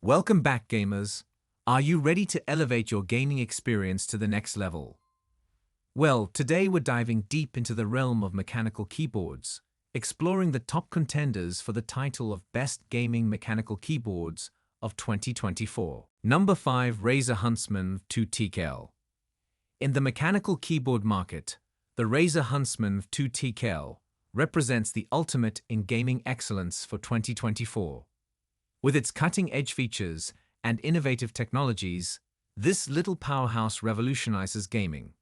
Welcome back, gamers. Are you ready to elevate your gaming experience to the next level? Well, today we're diving deep into the realm of mechanical keyboards, exploring the top contenders for the title of Best Gaming Mechanical Keyboards of 2024. Number 5. Razer Huntsman 2 TKL. In the mechanical keyboard market, the Razer Huntsman 2 TKL represents the ultimate in gaming excellence for 2024. With its cutting-edge features and innovative technologies, this little powerhouse revolutionizes gaming.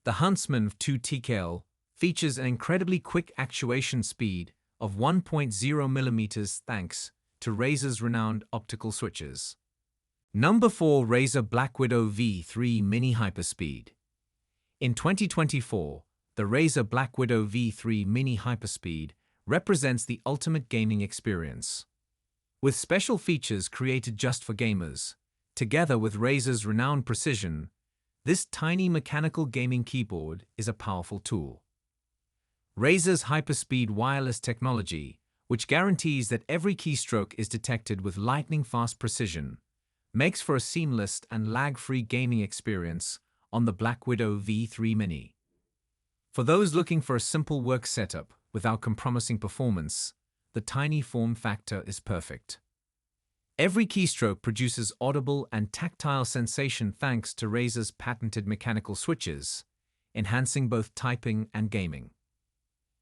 The Huntsman 2 TKL features an incredibly quick actuation speed of 1.0 mm thanks to Razer's renowned optical switches. Number 4. Razer Black Widow V3 Mini Hyperspeed. In 2024, the Razer Black Widow V3 Mini Hyperspeed represents the ultimate gaming experience. With special features created just for gamers, together with Razer's renowned precision, this tiny mechanical gaming keyboard is a powerful tool. Razer's Hyperspeed wireless technology, which guarantees that every keystroke is detected with lightning-fast precision, makes for a seamless and lag-free gaming experience on the Black Widow V3 Mini. For those looking for a simple work setup without compromising performance, the tiny form factor is perfect. Every keystroke produces audible and tactile sensation thanks to Razer's patented mechanical switches, enhancing both typing and gaming.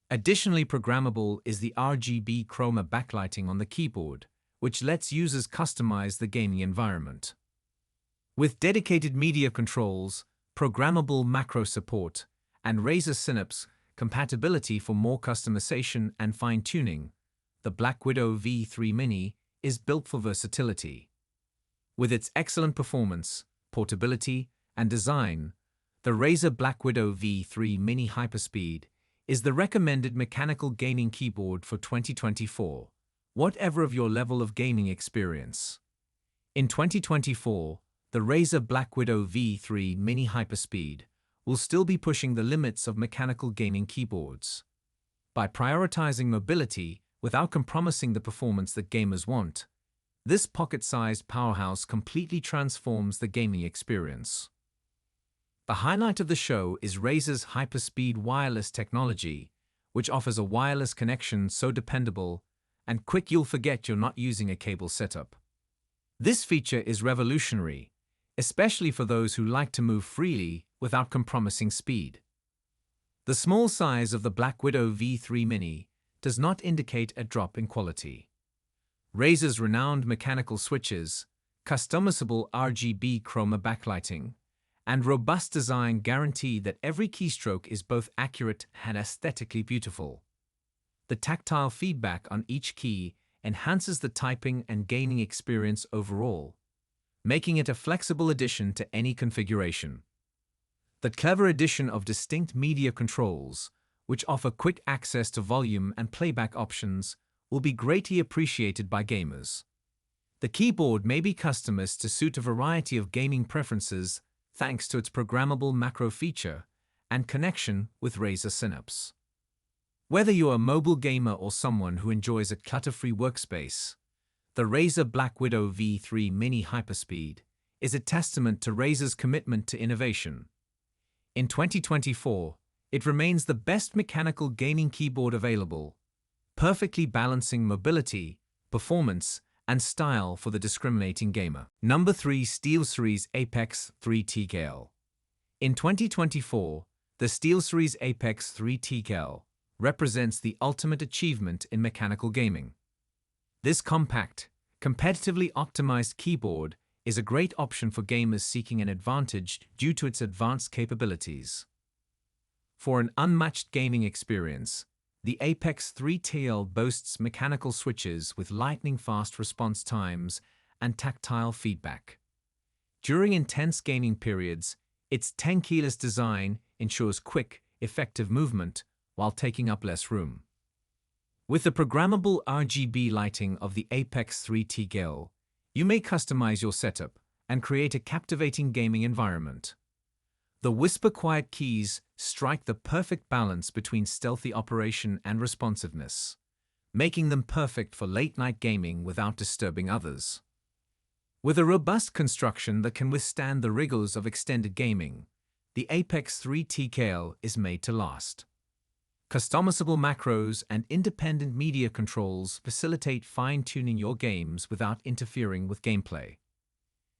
Additionally programmable is the RGB chroma backlighting on the keyboard, which lets users customize the gaming environment. With dedicated media controls, programmable macro support, and Razer Synapse compatibility for more customization and fine-tuning, the Black Widow V3 Mini is built for versatility. With its excellent performance, portability, and design, the Razer Black Widow V3 Mini Hyperspeed is the recommended mechanical gaming keyboard for 2024, whatever of your level of gaming experience. In 2024, the Razer Black Widow V3 Mini Hyperspeed will still be pushing the limits of mechanical gaming keyboards. By prioritizing mobility without compromising the performance that gamers want, this pocket-sized powerhouse completely transforms the gaming experience. The highlight of the show is Razer's Hyperspeed wireless technology, which offers a wireless connection so dependable and quick you'll forget you're not using a cable setup. This feature is revolutionary, especially for those who like to move freely without compromising speed. The small size of the Black Widow V3 Mini does not indicate a drop in quality. Razer's renowned mechanical switches, customizable RGB chroma backlighting, and robust design guarantee that every keystroke is both accurate and aesthetically beautiful. The tactile feedback on each key enhances the typing and gaming experience overall, making it a flexible addition to any configuration. The clever addition of distinct media controls, which offer quick access to volume and playback options, will be greatly appreciated by gamers. The keyboard may be customized to suit a variety of gaming preferences thanks to its programmable macro feature and connection with Razer Synapse. Whether you're a mobile gamer or someone who enjoys a clutter-free workspace, the Razer Black Widow V3 Mini Hyperspeed is a testament to Razer's commitment to innovation. In 2024, it remains the best mechanical gaming keyboard available, perfectly balancing mobility, performance, and style for the discriminating gamer. Number 3. SteelSeries Apex 3 TKL. In 2024, the SteelSeries Apex 3 TKL represents the ultimate achievement in mechanical gaming. This compact, competitively optimized keyboard is a great option for gamers seeking an advantage due to its advanced capabilities. For an unmatched gaming experience, the Apex 3 TL boasts mechanical switches with lightning-fast response times and tactile feedback. During intense gaming periods, its 10-keyless design ensures quick, effective movement while taking up less room. With the programmable RGB lighting of the Apex 3 TL, you may customize your setup and create a captivating gaming environment. The whisper-quiet keys strike the perfect balance between stealthy operation and responsiveness, making them perfect for late-night gaming without disturbing others. With a robust construction that can withstand the rigors of extended gaming, the Apex 3 TKL is made to last. Customizable macros and independent media controls facilitate fine-tuning your games without interfering with gameplay.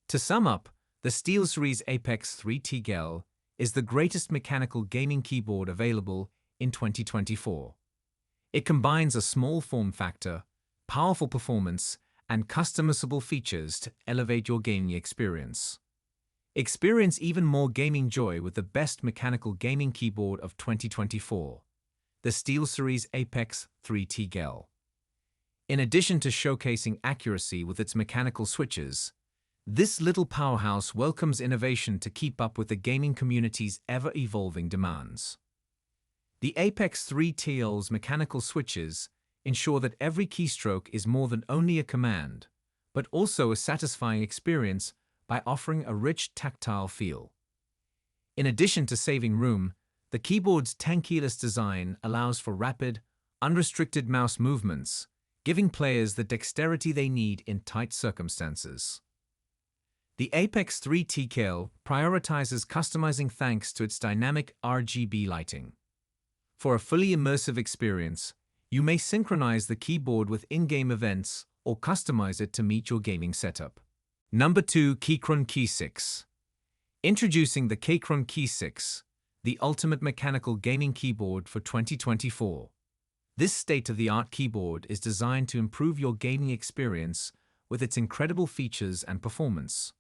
To sum up, the SteelSeries Apex 3 TKL is the greatest mechanical gaming keyboard available in 2024. It combines a small form factor, powerful performance, and customizable features to elevate your gaming experience. Experience even more gaming joy with the best mechanical gaming keyboard of 2024, the SteelSeries Apex 3 TKL. In addition to showcasing accuracy with its mechanical switches, this little powerhouse welcomes innovation to keep up with the gaming community's ever-evolving demands. The Apex 3 TKL's mechanical switches ensure that every keystroke is more than only a command, but also a satisfying experience by offering a rich tactile feel. In addition to saving room, the keyboard's tankless design allows for rapid, unrestricted mouse movements, giving players the dexterity they need in tight circumstances. The Apex 3 TKL prioritizes customizing thanks to its dynamic RGB lighting. For a fully immersive experience, you may synchronize the keyboard with in-game events or customize it to meet your gaming setup. Number 2. Keychron Key 6. Introducing the Keychron Key 6, the ultimate mechanical gaming keyboard for 2024. This state-of-the-art keyboard is designed to improve your gaming experience with its incredible features and performance.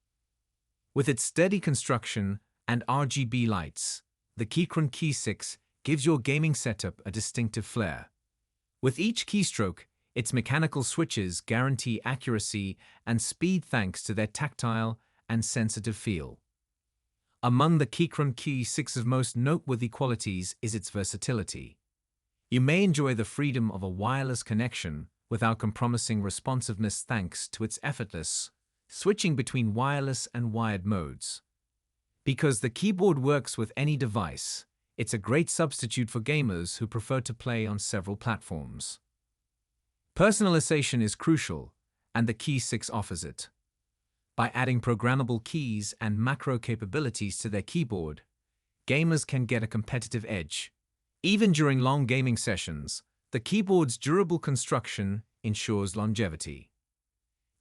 With its steady construction and RGB lights, the Keychron Key 6 gives your gaming setup a distinctive flair. With each keystroke, its mechanical switches guarantee accuracy and speed thanks to their tactile and sensitive feel. Among the Keychron Key 6's most noteworthy qualities is its versatility. You may enjoy the freedom of a wireless connection without compromising responsiveness thanks to its effortless switching between wireless and wired modes. Because the keyboard works with any device, it's a great substitute for gamers who prefer to play on several platforms. Personalization is crucial, and the Key 6 offers it. By adding programmable keys and macro capabilities to their keyboard, gamers can get a competitive edge. Even during long gaming sessions, the keyboard's durable construction ensures longevity.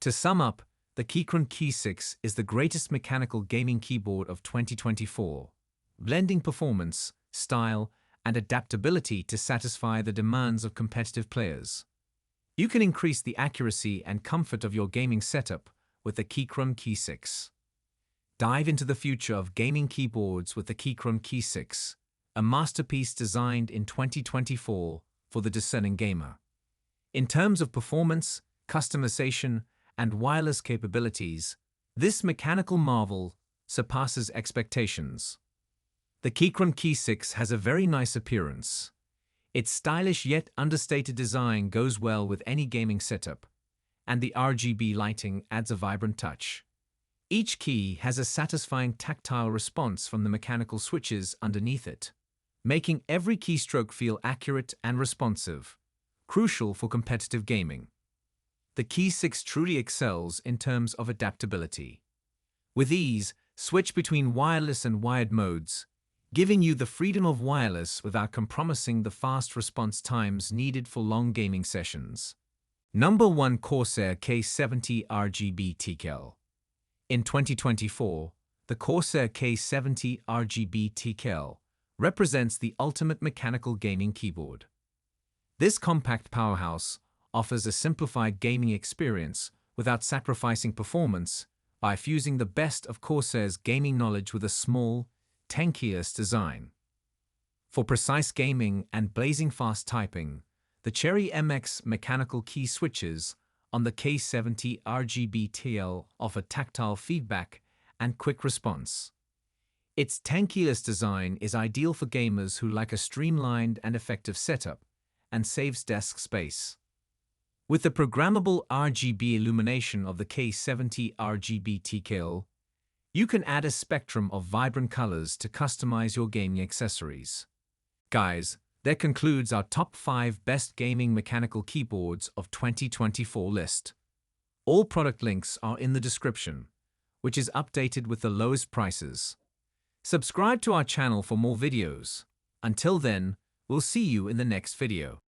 To sum up, the Keychron Key 6 is the greatest mechanical gaming keyboard of 2024, blending performance, style, and adaptability to satisfy the demands of competitive players. You can increase the accuracy and comfort of your gaming setup with the Keychron Key 6. Dive into the future of gaming keyboards with the Keychron Key 6, a masterpiece designed in 2024 for the discerning gamer. In terms of performance, customization, and wireless capabilities, this mechanical marvel surpasses expectations. The Keychron Key 6 has a very nice appearance. Its stylish yet understated design goes well with any gaming setup, and the RGB lighting adds a vibrant touch. Each key has a satisfying tactile response from the mechanical switches underneath it, making every keystroke feel accurate and responsive, crucial for competitive gaming. The Key 6 truly excels in terms of adaptability. With ease, switch between wireless and wired modes, giving you the freedom of wireless without compromising the fast response times needed for long gaming sessions. Number 1. Corsair K70 RGB TKL. In 2024, the Corsair K70 RGB TKL represents the ultimate mechanical gaming keyboard. This compact powerhouse offers a simplified gaming experience without sacrificing performance by fusing the best of Corsair's gaming knowledge with a small, tankiest design. For precise gaming and blazing fast typing, the Cherry MX mechanical key switches on the K70 RGB TL offer tactile feedback and quick response. Its tankless design is ideal for gamers who like a streamlined and effective setup and saves desk space. With the programmable RGB illumination of the K70 RGB TKL, you can add a spectrum of vibrant colors to customize your gaming accessories. Guys, that concludes our top 5 best gaming mechanical keyboards of 2024 list. All product links are in the description, which is updated with the lowest prices. Subscribe to our channel for more videos. Until then, we'll see you in the next video.